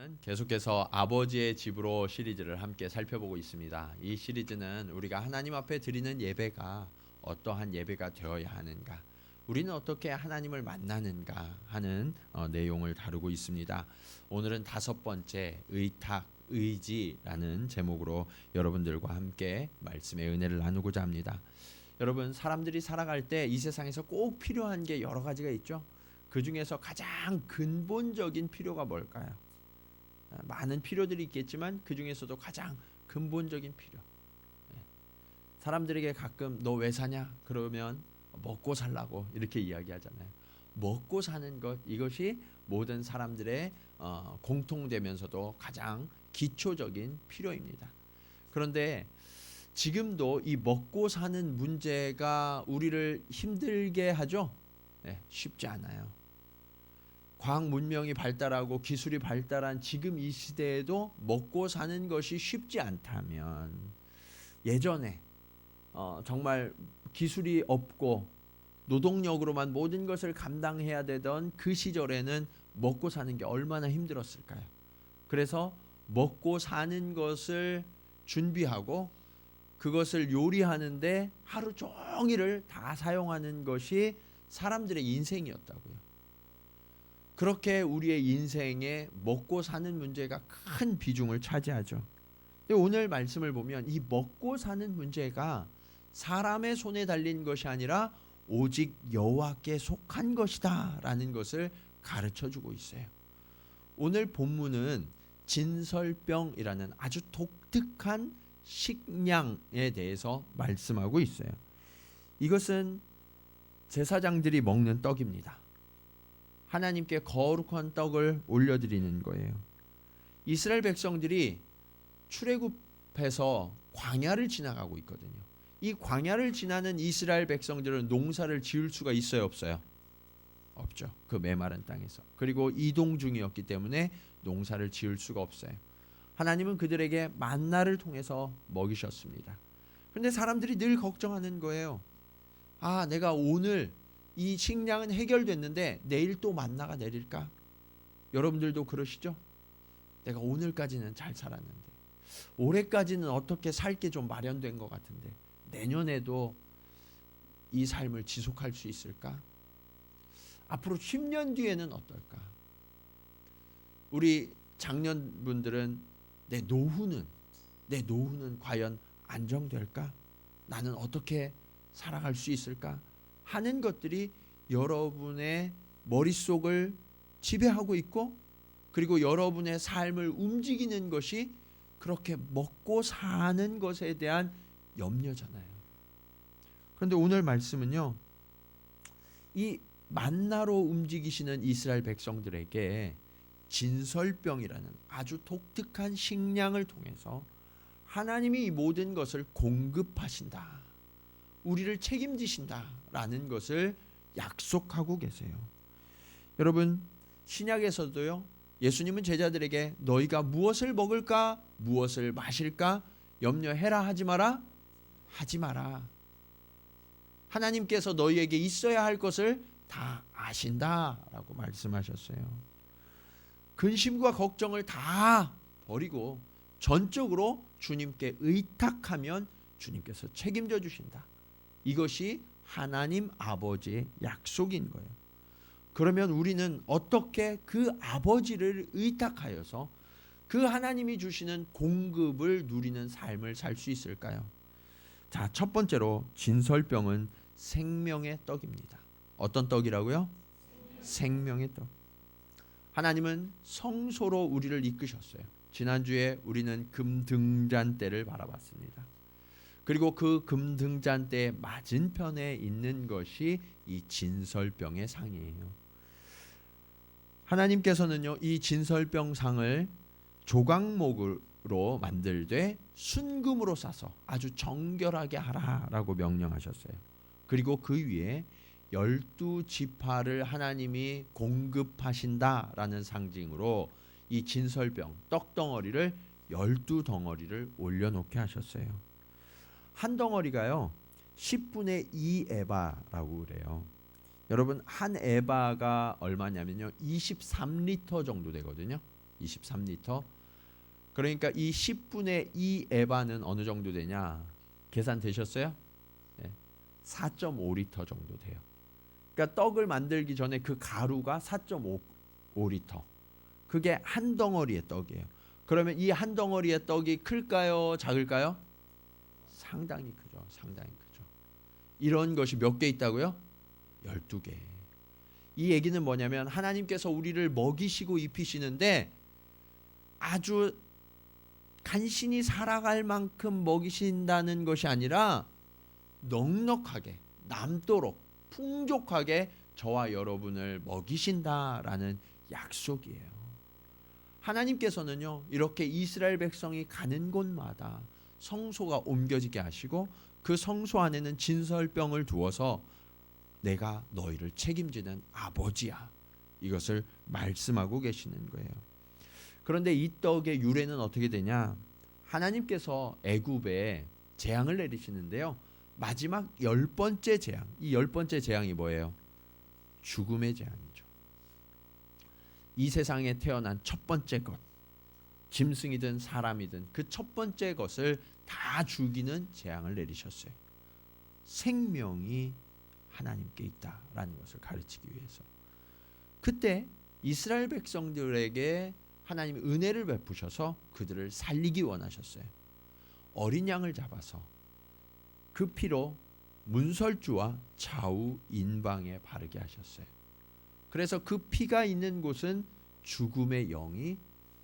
우리는 계속해서 아버지의 집으로 시리즈를 함께 살펴보고 있습니다. 이 시리즈는 우리가 하나님 앞에 드리는 예배가 어떠한 예배가 되어야 하는가, 우리는 어떻게 하나님을 만나는가 하는 내용을 다루고 있습니다. 오늘은 5번째 의탁, 의지라는 제목으로 여러분들과 함께 말씀의 은혜를 나누고자 합니다. 여러분, 사람들이 살아갈 때 이 세상에서 꼭 필요한 게 여러 가지가 있죠. 그 중에서 가장 근본적인 필요가 뭘까요? 많은 필요들이 있겠지만 그 중에서도 가장 근본적인 필요. 사람들에게 가끔 너 왜 사냐? 그러면 먹고 살라고 이렇게 이야기하잖아요. 먹고 사는 것, 이것이 모든 사람들의 공통되면서도 가장 기초적인 필요입니다. 그런데 지금도 이 먹고 사는 문제가 우리를 힘들게 하죠. 쉽지 않아요. 과학 문명이 발달하고 기술이 발달한 지금 이 시대에도 먹고 사는 것이 쉽지 않다면, 예전에 정말 기술이 없고 노동력으로만 모든 것을 감당해야 되던 그 시절에는 먹고 사는 게 얼마나 힘들었을까요? 그래서 먹고 사는 것을 준비하고 그것을 요리하는데 하루 종일을 다 사용하는 것이 사람들의 인생이었다고요. 그렇게 우리의 인생에 먹고 사는 문제가 큰 비중을 차지하죠. 근데 오늘 말씀을 보면 이 먹고 사는 문제가 사람의 손에 달린 것이 아니라 오직 여호와께 속한 것이다 라는 것을 가르쳐주고 있어요. 오늘 본문은 진설병이라는 아주 독특한 식량에 대해서 말씀하고 있어요. 이것은 제사장들이 먹는 떡입니다. 하나님께 거룩한 떡을 올려드리는 거예요. 이스라엘 백성들이 출애굽해서 광야를 지나가고 있거든요. 이 광야를 지나는 이스라엘 백성들은 농사를 지을 수가 있어요, 없어요? 없죠. 그 메마른 땅에서. 그리고 이동 중이었기 때문에 농사를 지을 수가 없어요. 하나님은 그들에게 만나를 통해서 먹이셨습니다. 그런데 사람들이 늘 걱정하는 거예요. 내가 오늘 이 식량은 해결됐는데 내일 또 만나가 내릴까? 여러분들도 그러시죠? 내가 오늘까지는 잘 살았는데, 올해까지는 어떻게 살 게 좀 마련된 것 같은데, 내년에도 이 삶을 지속할 수 있을까? 앞으로 10년 뒤에는 어떨까? 우리 장년분들은 내 노후는 과연 안정될까? 나는 어떻게 살아갈 수 있을까? 하는 것들이 여러분의 머릿속을 지배하고 있고, 그리고 여러분의 삶을 움직이는 것이 그렇게 먹고 사는 것에 대한 염려잖아요. 그런데 오늘 말씀은요, 이 만나로 움직이시는 이스라엘 백성들에게 진설병이라는 아주 독특한 식량을 통해서 하나님이 이 모든 것을 공급하신다, 우리를 책임지신다라는 것을 약속하고 계세요. 여러분, 신약에서도요, 예수님은 제자들에게 너희가 무엇을 먹을까, 무엇을 마실까 염려해라 하지 마라, 하지 마라. 하나님께서 너희에게 있어야 할 것을 다 아신다라고 말씀하셨어요. 근심과 걱정을 다 버리고 전적으로 주님께 의탁하면 주님께서 책임져 주신다. 이것이 하나님 아버지의 약속인 거예요. 그러면 우리는 어떻게 그 아버지를 의탁하여서 그 하나님이 주시는 공급을 누리는 삶을 살 수 있을까요? 자, 첫 번째로 진설병은 생명의 떡입니다. 어떤 떡이라고요? 생명의 떡. 하나님은 성소로 우리를 이끄셨어요. 지난주에 우리는 금등잔대를 바라봤습니다. 그리고 그 금등잔대의 맞은편에 있는 것이 이 진설병의 상이에요. 하나님께서는요, 이 진설병 상을 조각목으로 만들되 순금으로 싸서 아주 정결하게 하라라고 명령하셨어요. 그리고 그 위에 12지파를 하나님이 공급하신다라는 상징으로 이 진설병 떡덩어리를 12덩어리를 올려놓게 하셨어요. 한 덩어리가요 10분의 2 에바라고 그래요. 여러분, 한 에바가 얼마냐면요 23리터 정도 되거든요. 23리터. 그러니까 이 10분의 2 에바는 어느 정도 되냐? 계산 되셨어요? 4.5리터 정도 돼요. 그러니까 떡을 만들기 전에 그 가루가 4.5리터. 그게 한 덩어리의 떡이에요. 그러면 이 한 덩어리의 떡이 클까요? 작을까요? 상당히 크죠. 상당히 크죠. 이런 것이 몇 개 있다고요? 12개. 이 얘기는 뭐냐면 하나님께서 우리를 먹이시고 입히시는데 아주 간신히 살아갈 만큼 먹이신다는 것이 아니라 넉넉하게 남도록 풍족하게 저와 여러분을 먹이신다라는 약속이에요. 하나님께서는요 이렇게 이스라엘 백성이 가는 곳마다 성소가 옮겨지게 하시고 그 성소 안에는 진설병을 두어서 내가 너희를 책임지는 아버지야, 이것을 말씀하고 계시는 거예요. 그런데 이 떡의 유래는 어떻게 되냐? 하나님께서 애굽에 재앙을 내리시는데요, 마지막 10번째 재앙, 이 10번째 재앙이 뭐예요? 죽음의 재앙이죠. 이 세상에 태어난 첫 번째 것, 짐승이든 사람이든 그 첫 번째 것을 다 죽이는 재앙을 내리셨어요. 생명이 하나님께 있다라는 것을 가르치기 위해서. 그때 이스라엘 백성들에게 하나님이 은혜를 베푸셔서 그들을 살리기 원하셨어요. 어린 양을 잡아서 그 피로 문설주와 좌우 인방에 바르게 하셨어요. 그래서 그 피가 있는 곳은 죽음의 영이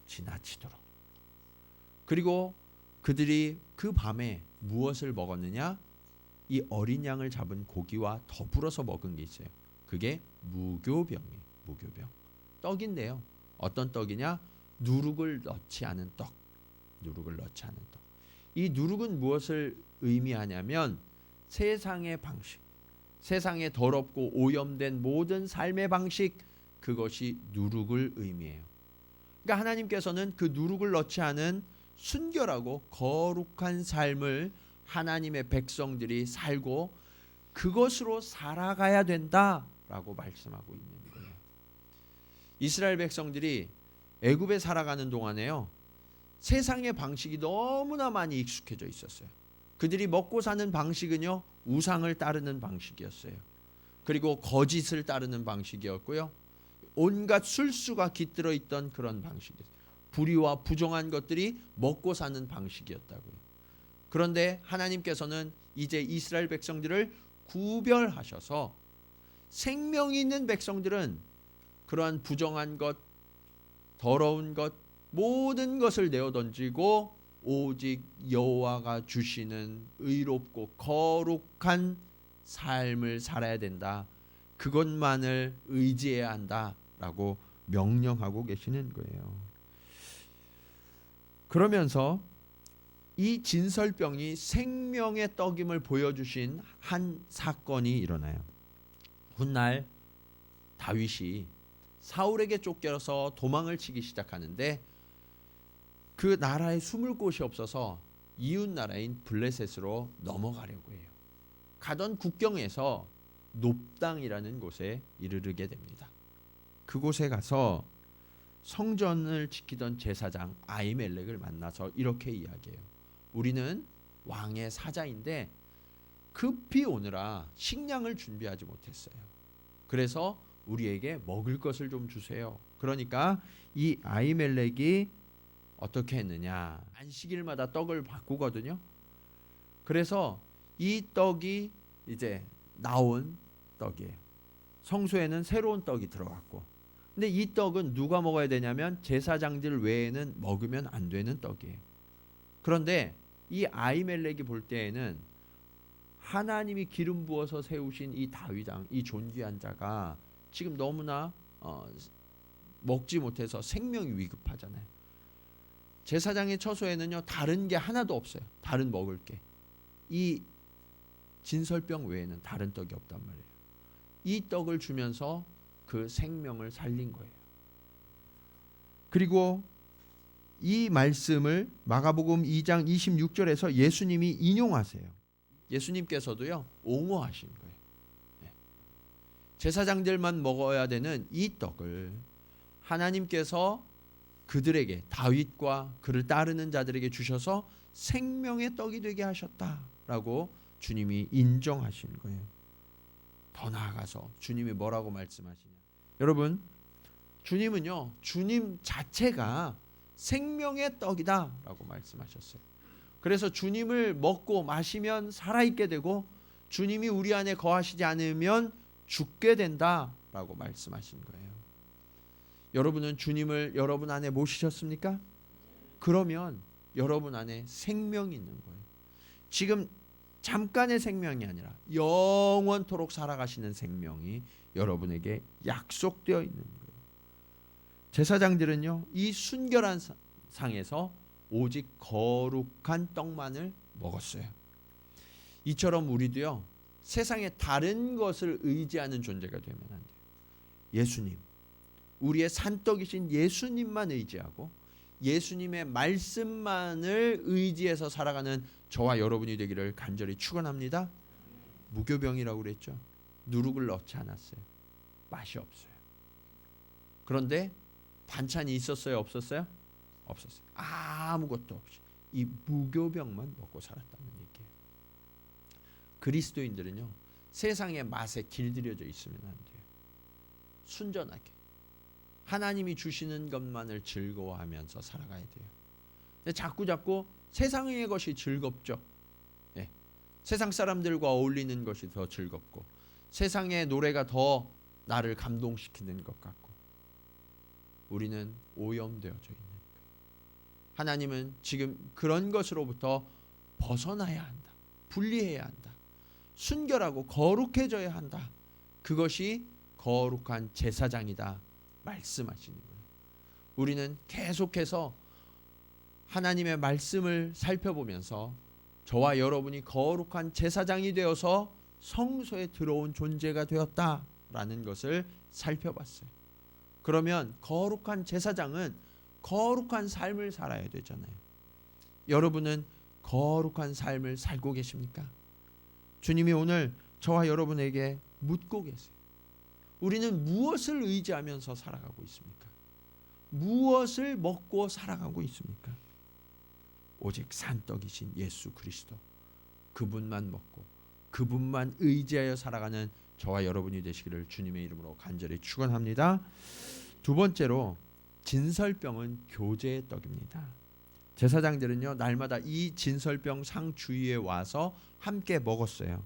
지나치도록. 그리고 그들이 그 밤에 무엇을 먹었느냐? 이 어린 양을 잡은 고기와 더불어서 먹은 게 있어요. 그게 무교병이에요. 무교병. 떡인데요. 어떤 떡이냐? 누룩을 넣지 않은 떡. 누룩을 넣지 않은 떡. 이 누룩은 무엇을 의미하냐면 세상의 방식, 세상에 더럽고 오염된 모든 삶의 방식, 그것이 누룩을 의미해요. 그러니까 하나님께서는 그 누룩을 넣지 않은 순결하고 거룩한 삶을 하나님의 백성들이 살고 그것으로 살아가야 된다라고 말씀하고 있는 거예요. 이스라엘 백성들이 애굽에 살아가는 동안에요, 세상의 방식이 너무나 많이 익숙해져 있었어요. 그들이 먹고 사는 방식은요, 우상을 따르는 방식이었어요. 그리고 거짓을 따르는 방식이었고요, 온갖 술수가 깃들어 있던 그런 방식이었어요. 불의와 부정한 것들이 먹고 사는 방식이었다고요. 그런데 하나님께서는 이제 이스라엘 백성들을 구별하셔서 생명이 있는 백성들은 그러한 부정한 것, 더러운 것, 모든 것을 내어던지고 오직 여호와가 주시는 의롭고 거룩한 삶을 살아야 된다. 그것만을 의지해야 한다라고 명령하고 계시는 거예요. 그러면서 이 진설병이 생명의 떡임을 보여주신 한 사건이 일어나요. 훗날 다윗이 사울에게 쫓겨서 도망을 치기 시작하는데 그 나라에 숨을 곳이 없어서 이웃 나라인 블레셋으로 넘어가려고 해요. 가던 국경에서 놉당이라는 곳에 이르르게 됩니다. 그곳에 가서 성전을 지키던 제사장 아히멜렉을 만나서 이렇게 이야기해요. 우리는 왕의 사자인데 급히 오느라 식량을 준비하지 못했어요. 그래서 우리에게 먹을 것을 좀 주세요. 그러니까 이 아히멜렉이 어떻게 했느냐? 안식일마다 떡을 바꾸거든요. 그래서 이 떡이 이제 나온 떡이에요. 성소에는 새로운 떡이 들어갔고, 근데 이 떡은 누가 먹어야 되냐면 제사장들 외에는 먹으면 안 되는 떡이에요. 그런데 이 아히멜렉이 볼 때에는 하나님이 기름 부어서 세우신 이 다윗 왕, 이 존귀한 자가 지금 너무나 먹지 못해서 생명이 위급하잖아요. 제사장의 처소에는요 다른 게 하나도 없어요. 다른 먹을 게. 이 진설병 외에는 다른 떡이 없단 말이에요. 이 떡을 주면서 그 생명을 살린 거예요. 그리고 이 말씀을 마가복음 2장 26절에서 예수님이 인용하세요. 예수님께서도요 옹호하신 거예요. 제사장들만 먹어야 되는 이 떡을 하나님께서 그들에게, 다윗과 그를 따르는 자들에게 주셔서 생명의 떡이 되게 하셨다라고 주님이 인정하신 거예요. 더 나아가서 주님이 뭐라고 말씀하시냐? 여러분, 주님은요, 주님 자체가 생명의 떡이다라고 말씀하셨어요. 그래서 주님을 먹고 마시면 살아있게 되고 주님이 우리 안에 거하시지 않으면 죽게 된다라고 말씀하신 거예요. 여러분은 주님을 여러분 안에 모시셨습니까? 그러면 여러분 안에 생명이 있는 거예요. 지금 잠깐의 생명이 아니라 영원토록 살아가시는 생명이 여러분에게 약속되어 있는 거예요. 제사장들은요, 이 순결한 상에서 오직 거룩한 떡만을 먹었어요. 이처럼 우리도요, 세상의 다른 것을 의지하는 존재가 되면 안 돼요. 예수님, 우리의 산떡이신 예수님만 의지하고 예수님의 말씀만을 의지해서 살아가는 저와 여러분이 되기를 간절히 축원합니다. 무교병이라고 그랬죠. 누룩을 넣지 않았어요. 맛이 없어요. 그런데 반찬이 있었어요, 없었어요? 없었어요. 아무것도 없이 이 무교병만 먹고 살았다는 얘기예요. 그리스도인들은요, 세상의 맛에 길들여져 있으면 안 돼요. 순전하게 하나님이 주시는 것만을 즐거워하면서 살아가야 돼요. 근데 자꾸 세상의 것이 즐겁죠. 네. 세상 사람들과 어울리는 것이 더 즐겁고 세상의 노래가 더 나를 감동시키는 것 같고 우리는 오염되어져 있는 거예요. 하나님은 지금 그런 것으로부터 벗어나야 한다. 분리해야 한다. 순결하고 거룩해져야 한다. 그것이 거룩한 제사장이다 말씀하시는 거예요. 우리는 계속해서 하나님의 말씀을 살펴보면서 저와 여러분이 거룩한 제사장이 되어서 성소에 들어온 존재가 되었다라는 것을 살펴봤어요. 그러면 거룩한 제사장은 거룩한 삶을 살아야 되잖아요. 여러분은 거룩한 삶을 살고 계십니까? 주님이 오늘 저와 여러분에게 묻고 계세요. 우리는 무엇을 의지하면서 살아가고 있습니까? 무엇을 먹고 살아가고 있습니까? 오직 산떡이신 예수 그리스도, 그분만 먹고 그분만 의지하여 살아가는 저와 여러분이 되시기를 주님의 이름으로 간절히 축원합니다. 두 번째로 진설병은 교제의 떡입니다. 제사장들은요, 날마다 이 진설병 상 주위에 와서 함께 먹었어요.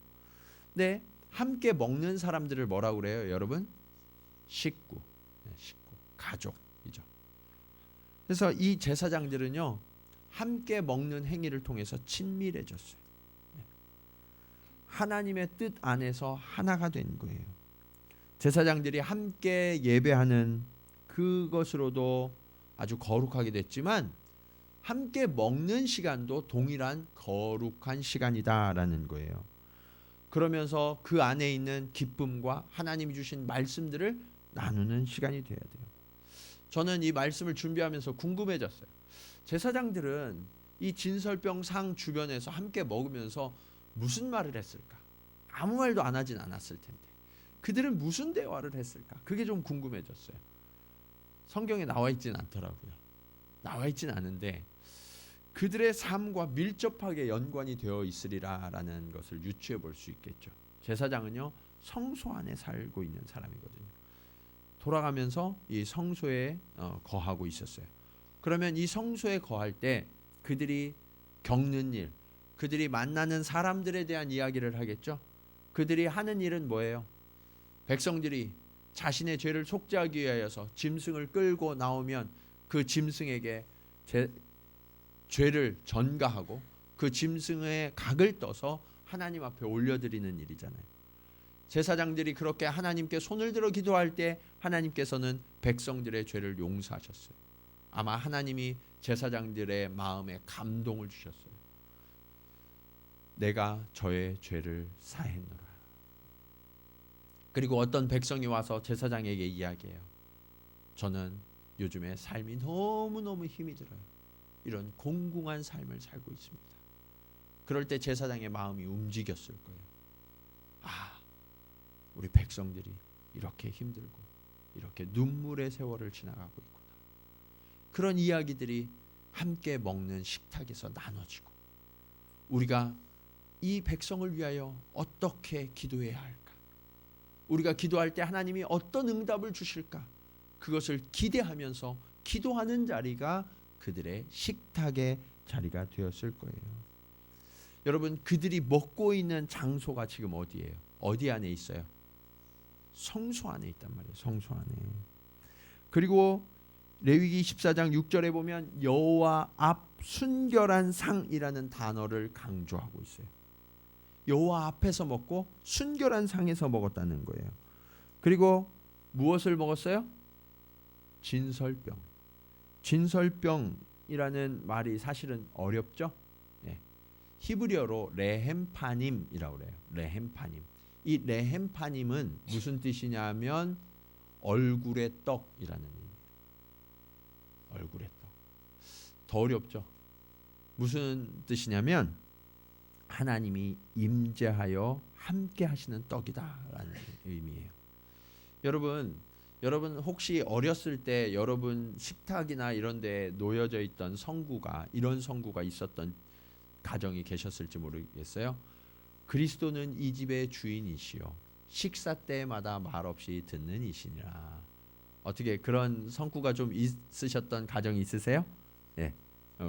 근데 함께 먹는 사람들을 뭐라고 그래요, 여러분? 식구, 가족이죠. 그래서 이 제사장들은요, 함께 먹는 행위를 통해서 친밀해졌어요. 하나님의 뜻 안에서 하나가 된 거예요. 제사장들이 함께 예배하는 그것으로도 아주 거룩하게 됐지만 함께 먹는 시간도 동일한 거룩한 시간이다라는 거예요. 그러면서 그 안에 있는 기쁨과 하나님이 주신 말씀들을 나누는 시간이 돼야 돼요. 저는 이 말씀을 준비하면서 궁금해졌어요. 제사장들은 이 진설병 상 주변에서 함께 먹으면서 무슨 말을 했을까? 아무 말도 안 하진 않았을 텐데 그들은 무슨 대화를 했을까? 그게 좀 궁금해졌어요. 성경에 나와 있진 않더라고요. 나와 있진 않은데 그들의 삶과 밀접하게 연관이 되어 있으리라라는 것을 유추해 볼 수 있겠죠. 제사장은요, 성소 안에 살고 있는 사람이거든요. 돌아가면서 이 성소에 거하고 있었어요. 그러면 이 성소에 거할 때 그들이 겪는 일, 그들이 만나는 사람들에 대한 이야기를 하겠죠. 그들이 하는 일은 뭐예요? 백성들이 자신의 죄를 속죄하기 위하여서 짐승을 끌고 나오면 그 짐승에게 죄를 전가하고 그 짐승의 각을 떠서 하나님 앞에 올려드리는 일이잖아요. 제사장들이 그렇게 하나님께 손을 들어 기도할 때 하나님께서는 백성들의 죄를 용서하셨어요. 아마 하나님이 제사장들의 마음에 감동을 주셨어요. 내가 저의 죄를 사했노라. 그리고 어떤 백성이 와서 제사장에게 이야기해요. 저는 요즘에 삶이 너무너무 힘이 들어요. 이런 공공한 삶을 살고 있습니다. 그럴 때 제사장의 마음이 움직였을 거예요. 아, 우리 백성들이 이렇게 힘들고 이렇게 눈물의 세월을 지나가고 있구나. 그런 이야기들이 함께 먹는 식탁에서 나눠지고, 우리가 이 백성을 위하여 어떻게 기도해야 할까? 우리가 기도할 때 하나님이 어떤 응답을 주실까? 그것을 기대하면서 기도하는 자리가 그들의 식탁의 자리가 되었을 거예요. 여러분, 그들이 먹고 있는 장소가 지금 어디예요? 어디 안에 있어요? 성소 안에 있단 말이에요. 성소 안에. 그리고 레위기 14장 6절에 보면 여호와 앞 순결한 상이라는 단어를 강조하고 있어요. 여호와 앞에서 먹고 순결한 상에서 먹었다는 거예요. 그리고 무엇을 먹었어요? 진설병. 진설병이라는 말이 사실은 어렵죠? 네. 히브리어로 레헴파님이라고 그래요. 레헴파님. 이 레헴파님은 무슨 뜻이냐면 얼굴의 떡이라는 의미예요. 얼굴의 떡. 더 어렵죠? 무슨 뜻이냐면 하나님이 임재하여 함께 하시는 떡이다라는 의미예요. 여러분 혹시 어렸을 때 여러분 식탁이나 이런 데 놓여져 있던 성구가, 이런 성구가 있었던 가정이 계셨을지 모르겠어요. 그리스도는 이 집의 주인이시요 식사 때마다 말없이 듣는 이시니라. 어떻게 그런 성구가 좀 있으셨던 가정이 있으세요? 네.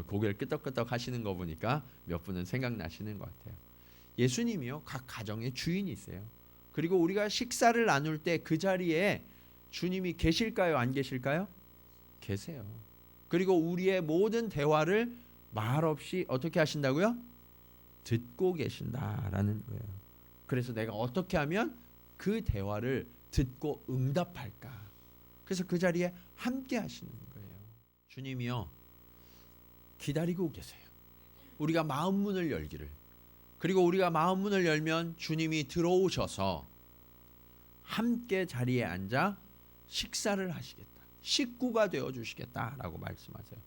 고개를 끄덕끄덕 하시는 거 보니까 몇 분은 생각나시는 것 같아요. 예수님이요 각 가정의 주인이세요. 그리고 우리가 식사를 나눌 때 그 자리에 주님이 계실까요? 안 계실까요? 계세요. 그리고 우리의 모든 대화를 말없이 어떻게 하신다고요? 듣고 계신다라는 거예요. 그래서 내가 어떻게 하면 그 대화를 듣고 응답할까? 그래서 그 자리에 함께 하시는 거예요. 주님이요 기다리고 계세요. 우리가 마음 문을 열기를. 그리고 우리가 마음 문을 열면 주님이 들어오셔서 함께 자리에 앉아 식사를 하시겠다. 식구가 되어 주시겠다라고 말씀하세요.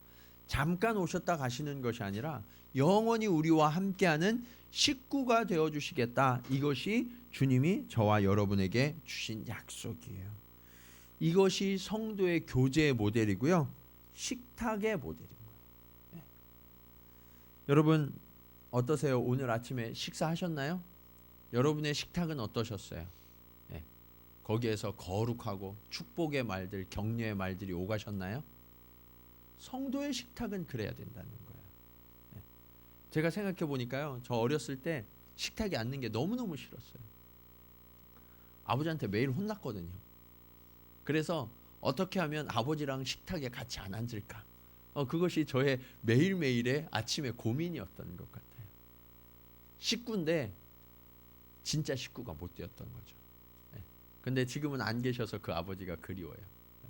잠깐 오셨다 가시는 것이 아니라 영원히 우리와 함께하는 식구가 되어 주시겠다. 이것이 주님이 저와 여러분에게 주신 약속이에요. 이것이 성도의 교제의 모델이고요. 식탁의 모델인 거예요. 네. 여러분 어떠세요? 오늘 아침에 식사하셨나요? 여러분의 식탁은 어떠셨어요? 네. 거기에서 거룩하고 축복의 말들, 격려의 말들이 오가셨나요? 성도의 식탁은 그래야 된다는 거예요. 네. 제가 생각해 보니까요, 저 어렸을 때 식탁에 앉는 게 너무너무 싫었어요. 아버지한테 매일 혼났거든요. 그래서 어떻게 하면 아버지랑 식탁에 같이 안 앉을까? 그것이 저의 매일매일의 아침의 고민이었던 것 같아요. 식구인데 진짜 식구가 못 되었던 거죠. 네. 근데 지금은 안 계셔서 그 아버지가 그리워요. 네.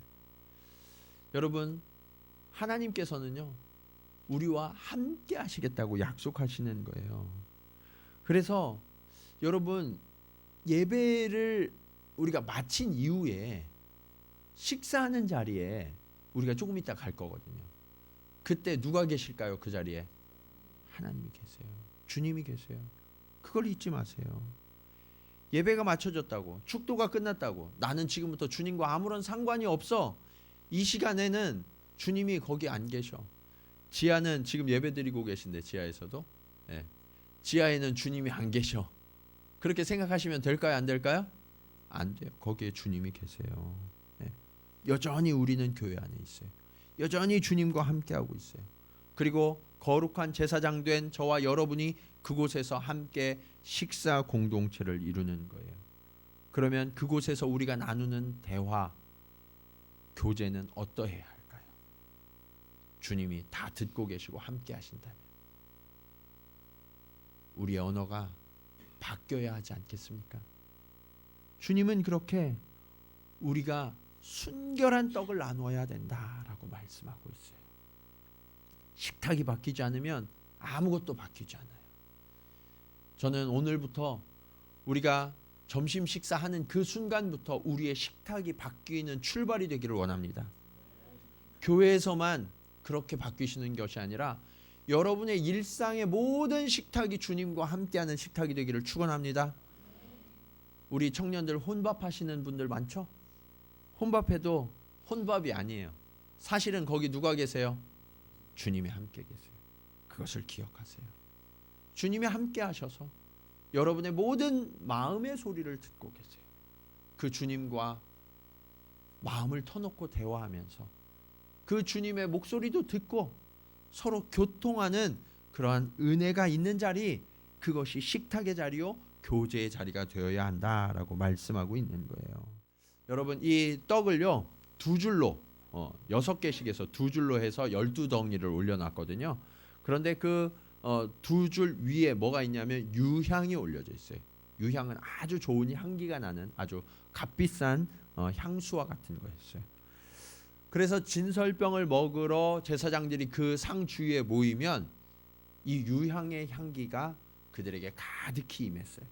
여러분 하나님께서는요 우리와 함께 하시겠다고 약속하시는 거예요. 그래서 여러분 예배를 우리가 마친 이후에 식사하는 자리에 우리가 조금 이따 갈 거거든요. 그때 누가 계실까요? 그 자리에 하나님이 계세요. 주님이 계세요. 그걸 잊지 마세요. 예배가 마쳐졌다고, 축도가 끝났다고, 나는 지금부터 주님과 아무런 상관이 없어. 이 시간에는 주님이 거기 안 계셔. 지하는 지금 예배 드리고 계신데 지하에서도 네. 지하에는 주님이 안 계셔. 그렇게 생각하시면 될까요? 안 될까요? 안 돼요. 거기에 주님이 계세요. 네. 여전히 우리는 교회 안에 있어요. 여전히 주님과 함께하고 있어요. 그리고 거룩한 제사장 된 저와 여러분이 그곳에서 함께 식사 공동체를 이루는 거예요. 그러면 그곳에서 우리가 나누는 대화, 교제는 어떠해야 할까요? 주님이 다 듣고 계시고 함께 하신다면 우리의 언어가 바뀌어야 하지 않겠습니까? 주님은 그렇게 우리가 순결한 떡을 나눠야 된다라고 말씀하고 있어요. 식탁이 바뀌지 않으면 아무것도 바뀌지 않아요. 저는 오늘부터 우리가 점심 식사하는 그 순간부터 우리의 식탁이 바뀌는 출발이 되기를 원합니다. 교회에서만 그렇게 바뀌시는 것이 아니라 여러분의 일상의 모든 식탁이 주님과 함께하는 식탁이 되기를 축원합니다. 우리 청년들 혼밥 하시는 분들 많죠? 혼밥해도 혼밥이 아니에요. 사실은 거기 누가 계세요? 주님이 함께 계세요. 그것을 기억하세요. 주님이 함께 하셔서 여러분의 모든 마음의 소리를 듣고 계세요. 그 주님과 마음을 터놓고 대화하면서 그 주님의 목소리도 듣고 서로 교통하는 그러한 은혜가 있는 자리, 그것이 식탁의 자리요 교제의 자리가 되어야 한다라고 말씀하고 있는 거예요. 여러분, 이 떡을요 2줄로 6개씩에서 2줄로 해서 12덩이를 올려놨거든요. 그런데 그 2줄 위에 뭐가 있냐면 유향이 올려져 있어요. 유향은 아주 좋은 향기가 나는 아주 값비싼 향수와 같은 거였어요. 그래서 진설병을 먹으러 제사장들이 그 상 주위에 모이면 이 유향의 향기가 그들에게 가득히 임했어요.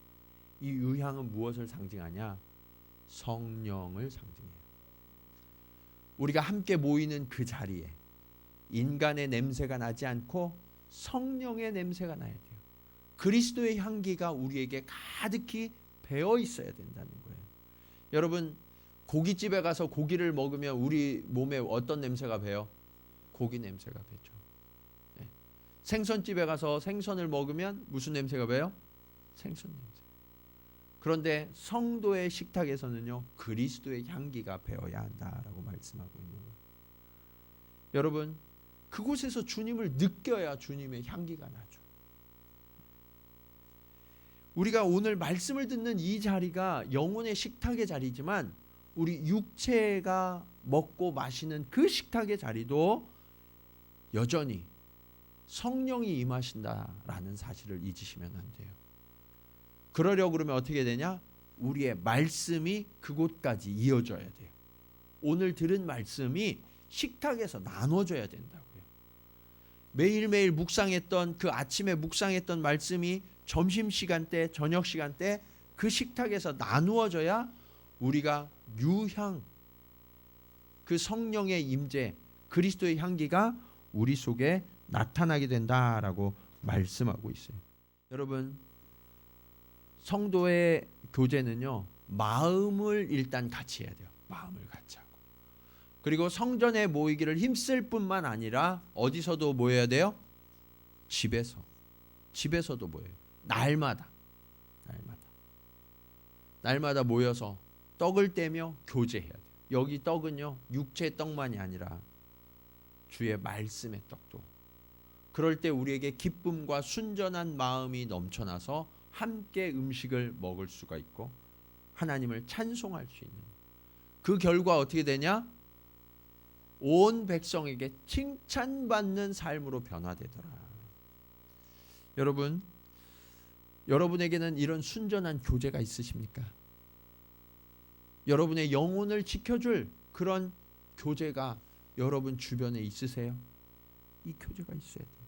이 유향은 무엇을 상징하냐? 성령을 상징해요. 우리가 함께 모이는 그 자리에 인간의 냄새가 나지 않고 성령의 냄새가 나야 돼요. 그리스도의 향기가 우리에게 가득히 배어 있어야 된다는 거예요. 여러분, 고깃집에 가서 고기를 먹으면 우리 몸에 어떤 냄새가 배요? 고기 냄새가 배죠. 네. 생선집에 가서 생선을 먹으면 무슨 냄새가 배요? 생선 냄새. 그런데 성도의 식탁에서는요 그리스도의 향기가 배어야 한다라고 말씀하고 있는 거예요. 여러분, 그곳에서 주님을 느껴야 주님의 향기가 나죠. 우리가 오늘 말씀을 듣는 이 자리가 영혼의 식탁의 자리지만 우리 육체가 먹고 마시는 그 식탁의 자리도 여전히 성령이 임하신다라는 사실을 잊으시면 안 돼요. 그러려고 그러면 어떻게 되냐? 우리의 말씀이 그곳까지 이어져야 돼요. 오늘 들은 말씀이 식탁에서 나눠져야 된다고요. 매일매일 묵상했던 그 아침에 묵상했던 말씀이 점심시간 때, 저녁시간 때 그 식탁에서 나누어져야 우리가 유향, 그 성령의 임재, 그리스도의 향기가 우리 속에 나타나게 된다라고 말씀하고 있어요. 여러분, 성도의 교제는요 마음을 일단 같이 해야 돼요. 마음을 같이 하고, 그리고 성전에 모이기를 힘쓸 뿐만 아니라 어디서도 모여야 돼요? 집에서도 모여요. 날마다 모여서 떡을 떼며 교제해야 돼요. 여기 떡은요 육체의 떡만이 아니라 주의 말씀의 떡도. 그럴 때 우리에게 기쁨과 순전한 마음이 넘쳐나서 함께 음식을 먹을 수가 있고 하나님을 찬송할 수 있는, 그 결과 어떻게 되냐? 온 백성에게 칭찬받는 삶으로 변화되더라. 여러분, 여러분에게는 이런 순전한 교제가 있으십니까? 여러분의 영혼을 지켜줄 그런 교제가 여러분 주변에 있으세요? 이 교제가 있어야 돼요.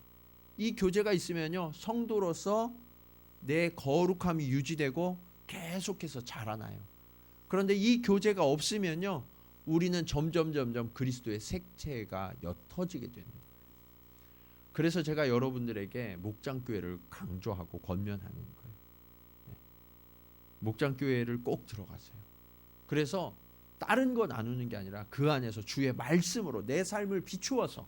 이 교제가 있으면요 성도로서 내 거룩함이 유지되고 계속해서 자라나요. 그런데 이 교제가 없으면요 우리는 점점 그리스도의 색채가 옅어지게 되는 거예요. 그래서 제가 여러분들에게 목장교회를 강조하고 권면하는 거예요. 목장교회를 꼭 들어가세요. 그래서 다른 거 나누는 게 아니라 그 안에서 주의 말씀으로 내 삶을 비추어서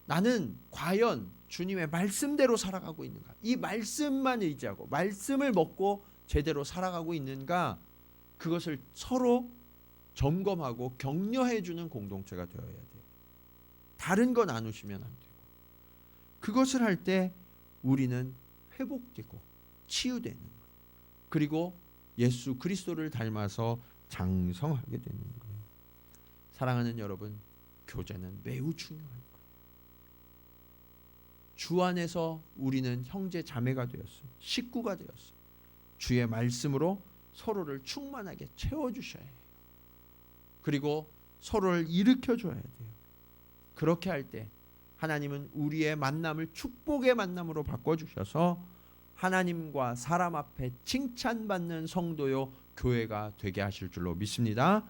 나는 과연 주님의 말씀대로 살아가고 있는가, 이 말씀만 의지하고 말씀을 먹고 제대로 살아가고 있는가, 그것을 서로 점검하고 격려해 주는 공동체가 되어야 돼요. 다른 거 나누시면 안 되고, 그것을 할 때 우리는 회복되고 치유되는 것, 그리고 예수 그리스도를 닮아서 장성하게 되는 거예요. 사랑하는 여러분, 교제는 매우 중요한 거예요. 주 안에서 우리는 형제 자매가 되었어요. 식구가 되었어요. 주의 말씀으로 서로를 충만하게 채워주셔야 해요. 그리고 서로를 일으켜줘야 돼요. 그렇게 할 때 하나님은 우리의 만남을 축복의 만남으로 바꿔주셔서 하나님과 사람 앞에 칭찬받는 성도요 교회가 되게 하실 줄로 믿습니다.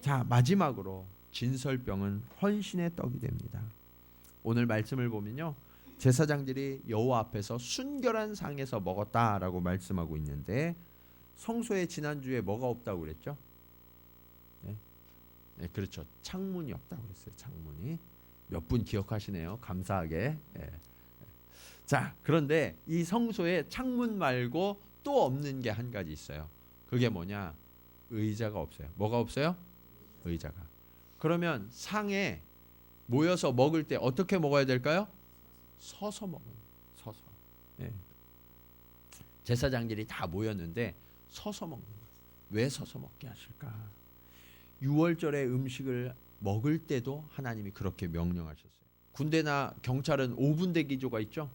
자, 마지막으로 진설병은 헌신의 떡이 됩니다. 오늘 말씀을 보면요 제사장들이 여호와 앞에서 순결한 상에서 먹었다라고 말씀하고 있는데, 성소에 지난주에 뭐가 없다고 그랬죠? 네? 네, 그렇죠. 창문이 없다고 그랬어요. 창문이. 몇 분 기억하시네요. 감사하게. 예. 자, 그런데 이 성소에 창문 말고 또 없는 게 한 가지 있어요. 그게 뭐냐? 의자가 없어요. 뭐가 없어요? 의자가. 그러면 상에 모여서 먹을 때 어떻게 먹어야 될까요? 서서 먹어요. 서서. 예. 제사장들이 다 모였는데 서서 먹는 거예요. 왜 서서 먹게 하실까? 6월절에 음식을 먹을 때도 하나님이 그렇게 명령하셨어요. 군대나 경찰은 5분 대기조가 있죠.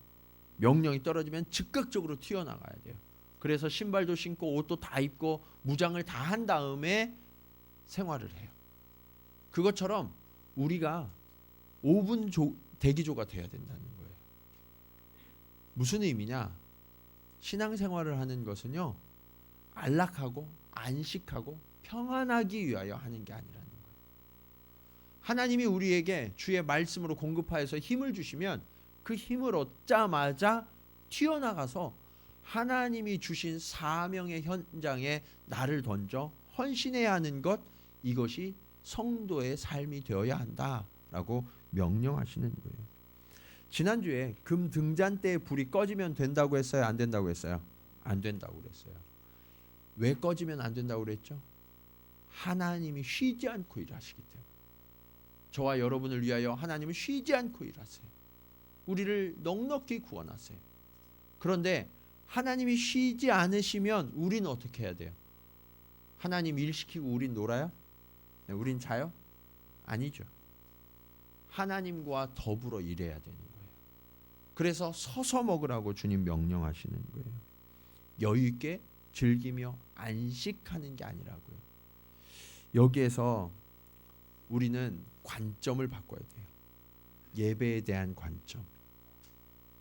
명령이 떨어지면 즉각적으로 튀어나가야 돼요. 그래서 신발도 신고 옷도 다 입고 무장을 다 한 다음에 생활을 해요. 그것처럼 우리가 5분 대기조가 돼야 된다는 거예요. 무슨 의미냐? 신앙생활을 하는 것은요, 안락하고 안식하고 평안하기 위하여 하는 게 아니라는 거예요. 하나님이 우리에게 주의 말씀으로 공급하여서 힘을 주시면 그 힘을 얻자마자 튀어나가서 하나님이 주신 사명의 현장에 나를 던져 헌신해야 하는 것, 이것이 성도의 삶이 되어야 한다라고 명령하시는 거예요. 지난주에 금 등잔대에 불이 꺼지면 된다고 했어요? 안 된다고 했어요? 안 된다고 그랬어요. 왜 꺼지면 안 된다고 그랬죠? 하나님이 쉬지 않고 일하시기 때문에. 저와 여러분을 위하여 하나님은 쉬지 않고 일하세요. 우리를 넉넉히 구원하세요. 그런데 하나님이 쉬지 않으시면 우리는 어떻게 해야 돼요? 하나님 일 시키고 우린 놀아요? 네, 우린 자요? 아니죠. 하나님과 더불어 일해야 되는 거예요. 그래서 서서 먹으라고 주님 명령하시는 거예요. 여유 있게 즐기며 안식하는 게 아니라고요. 여기에서 우리는 관점을 바꿔야 돼요. 예배에 대한 관점,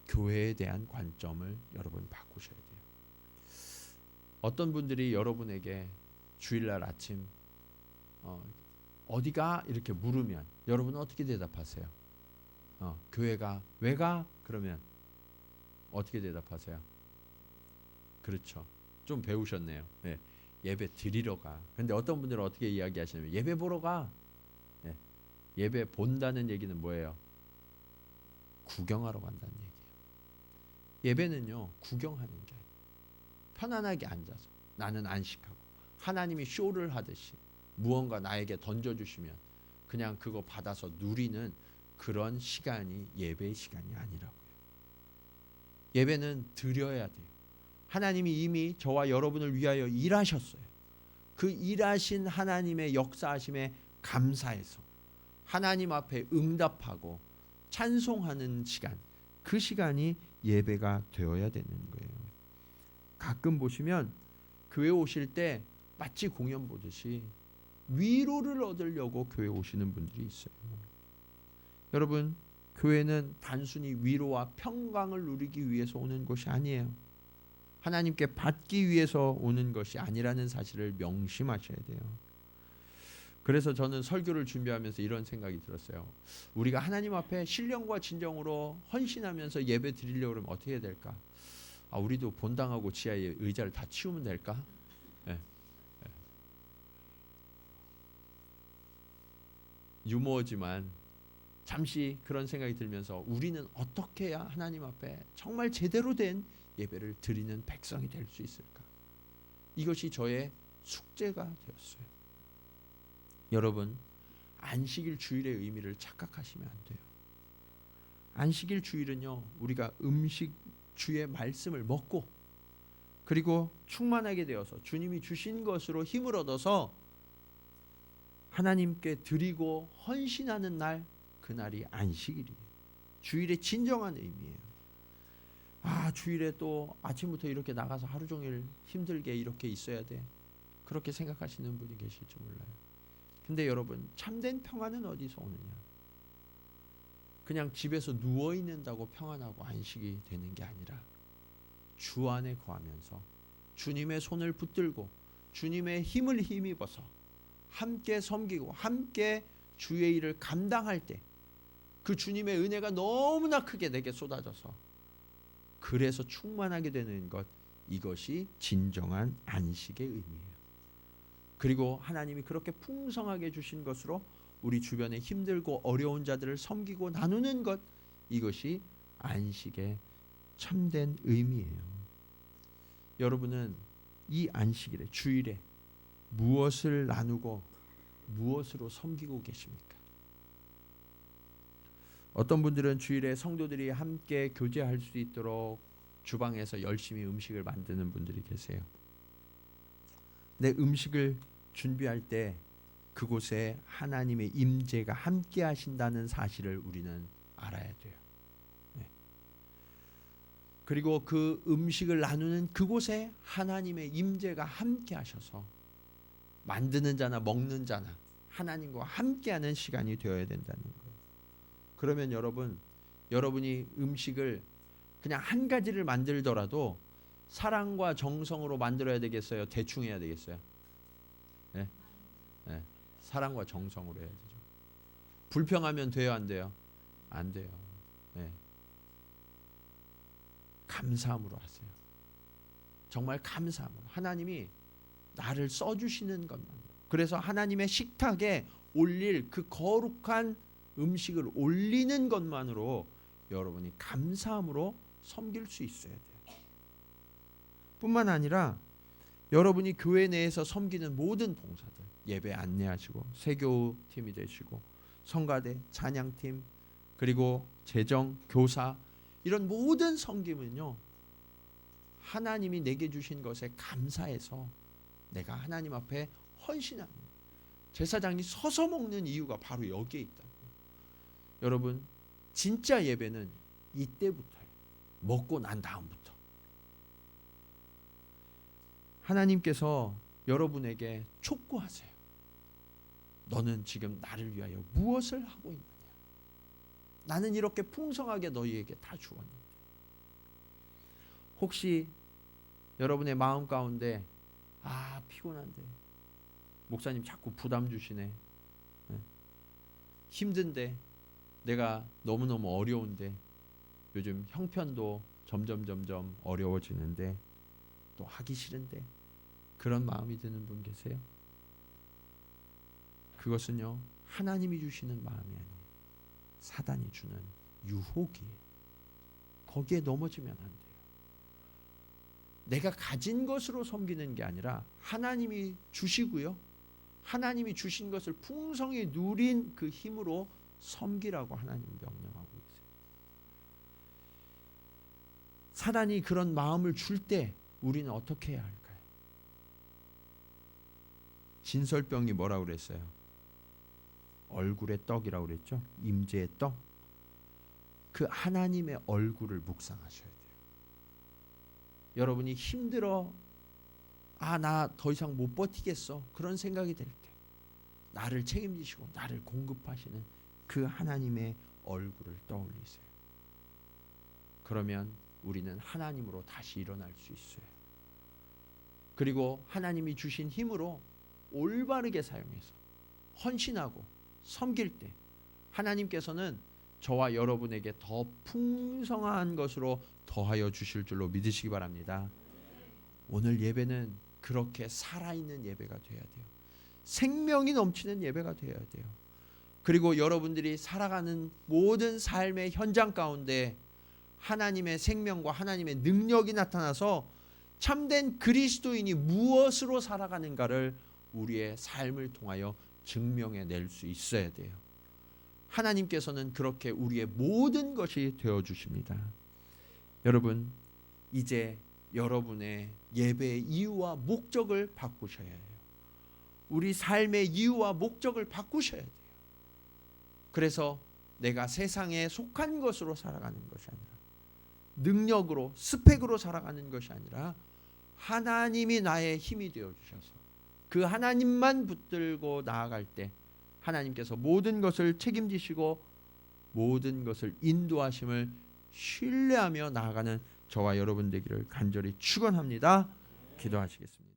교회에 대한 관점을 여러분 바꾸셔야 돼요. 어떤 분들이 여러분에게 주일날 아침 어디가 이렇게 물으면 여러분은 어떻게 대답하세요? 교회가. 왜 가? 그러면 어떻게 대답하세요? 그렇죠. 좀 배우셨네요. 네. 예배 드리러 가. 근데 어떤 분들은 어떻게 이야기하시냐면 예배 보러 가. 네. 예배 본다는 얘기는 뭐예요? 구경하러 간다는 얘기예요. 예배는요, 구경하는 게 아니에요. 편안하게 앉아서 나는 안식하고 하나님이 쇼를 하듯이 무언가 나에게 던져주시면 그냥 그거 받아서 누리는 그런 시간이 예배의 시간이 아니라고요. 예배는 드려야 돼요. 하나님이 이미 저와 여러분을 위하여 일하셨어요. 그 일하신 하나님의 역사하심에 감사해서 하나님 앞에 응답하고 찬송하는 시간, 그 시간이 예배가 되어야 되는 거예요. 가끔 보시면 교회 오실 때 마치 공연 보듯이 위로를 얻으려고 교회 오시는 분들이 있어요. 여러분, 교회는 단순히 위로와 평강을 누리기 위해서 오는 것이 아니에요. 하나님께 받기 위해서 오는 것이 아니라는 사실을 명심하셔야 돼요. 그래서 저는 설교를 준비하면서 이런 생각이 들었어요. 우리가 하나님 앞에 신령과 진정으로 헌신하면서 예배 드리려고 하면 어떻게 해야 될까? 우리도 본당하고 지하에 의자를 다 치우면 될까? 네. 유머지만 잠시 그런 생각이 들면서 우리는 어떻게 해야 하나님 앞에 정말 제대로 된 예배를 드리는 백성이 될 수 있을까? 이것이 저의 숙제가 되었어요. 여러분, 안식일 주일의 의미를 착각하시면 안 돼요. 안식일 주일은요, 우리가 음식 주의 말씀을 먹고 그리고 충만하게 되어서 주님이 주신 것으로 힘을 얻어서 하나님께 드리고 헌신하는 날, 그날이 안식일이에요. 주일의 진정한 의미예요. 주일에 또 아침부터 이렇게 나가서 하루 종일 힘들게 이렇게 있어야 돼. 그렇게 생각하시는 분이 계실지 몰라요. 근데 여러분, 참된 평안은 어디서 오느냐? 그냥 집에서 누워 있는다고 평안하고 안식이 되는 게 아니라 주 안에 거하면서 주님의 손을 붙들고 주님의 힘을 힘입어서 함께 섬기고 함께 주의 일을 감당할 때 그 주님의 은혜가 너무나 크게 내게 쏟아져서 그래서 충만하게 되는 것, 이것이 진정한 안식의 의미예요. 그리고 하나님이 그렇게 풍성하게 주신 것으로 우리 주변에 힘들고 어려운 자들을 섬기고 나누는 것, 이것이 안식의 참된 의미예요. 여러분은 이 안식일에, 주일에 무엇을 나누고 무엇으로 섬기고 계십니까? 어떤 분들은 주일에 성도들이 함께 교제할 수 있도록 주방에서 열심히 음식을 만드는 분들이 계세요. 내 음식을 준비할 때 그곳에 하나님의 임재가 함께 하신다는 사실을 우리는 알아야 돼요. 네. 그리고 그 음식을 나누는 그곳에 하나님의 임재가 함께 하셔서 만드는 자나 먹는 자나 하나님과 함께하는 시간이 되어야 된다는 거예요. 그러면 여러분이 음식을 그냥 한 가지를 만들더라도 사랑과 정성으로 만들어야 되겠어요? 대충 해야 되겠어요? 네? 네. 사랑과 정성으로 해야 되죠. 불평하면 돼요, 안 돼요? 안 돼요. 네. 감사함으로 하세요. 정말 감사함으로. 하나님이 나를 써주시는 것만. 그래서 하나님의 식탁에 올릴 그 거룩한 음식을 올리는 것만으로 여러분이 감사함으로 섬길 수 있어야 돼요. 뿐만 아니라 여러분이 교회 내에서 섬기는 모든 봉사들, 예배 안내하시고 세교팀이 되시고 성가대, 찬양팀, 그리고 재정, 교사, 이런 모든 섬김은요, 하나님이 내게 주신 것에 감사해서 내가 하나님 앞에 헌신하는, 제사장이 서서 먹는 이유가 바로 여기에 있다고요. 여러분, 진짜 예배는 이때부터예요. 먹고 난 다음부터. 하나님께서 여러분에게 촉구하세요. 너는 지금 나를 위하여 무엇을 하고 있느냐? 나는 이렇게 풍성하게 너희에게 다 주었는데. 혹시 여러분의 마음 가운데 피곤한데 목사님 자꾸 부담 주시네, 힘든데, 내가 너무너무 어려운데, 요즘 형편도 점점 어려워지는데, 또 하기 싫은데, 그런 마음이 드는 분 계세요? 그것은요, 하나님이 주시는 마음이 아니에요. 사단이 주는 유혹이에요. 거기에 넘어지면 안 돼요. 내가 가진 것으로 섬기는 게 아니라 하나님이 주시고요, 하나님이 주신 것을 풍성히 누린 그 힘으로 섬기라고 하나님 명령하고 있어요. 사단이 그런 마음을 줄 때 우리는 어떻게 해야 할까요? 진설병이 뭐라고 그랬어요? 얼굴의 떡이라고 그랬죠? 임재의 떡. 그 하나님의 얼굴을 묵상하셔야 돼요. 여러분이 힘들어, 나 더 이상 못 버티겠어, 그런 생각이 들 때 나를 책임지시고 나를 공급하시는 그 하나님의 얼굴을 떠올리세요. 그러면 우리는 하나님으로 다시 일어날 수 있어요. 그리고 하나님이 주신 힘으로 올바르게 사용해서 헌신하고 섬길 때 하나님께서는 저와 여러분에게 더 풍성한 것으로 더하여 주실 줄로 믿으시기 바랍니다. 오늘 예배는 그렇게 살아있는 예배가 되어야 돼요. 생명이 넘치는 예배가 되어야 돼요. 그리고 여러분들이 살아가는 모든 삶의 현장 가운데 하나님의 생명과 하나님의 능력이 나타나서 참된 그리스도인이 무엇으로 살아가는가를 우리의 삶을 통하여 증명해낼 수 있어야 돼요. 하나님께서는 그렇게 우리의 모든 것이 되어주십니다. 여러분, 이제 여러분의 예배의 이유와 목적을 바꾸셔야 해요. 우리 삶의 이유와 목적을 바꾸셔야 돼요. 그래서 내가 세상에 속한 것으로 살아가는 것이 아니라, 능력으로, 스펙으로 살아가는 것이 아니라 하나님이 나의 힘이 되어주셔서 그 하나님만 붙들고 나아갈 때 하나님께서 모든 것을 책임지시고 모든 것을 인도하심을 신뢰하며 나아가는 저와 여러분 되기를 간절히 축원합니다. 기도하시겠습니다.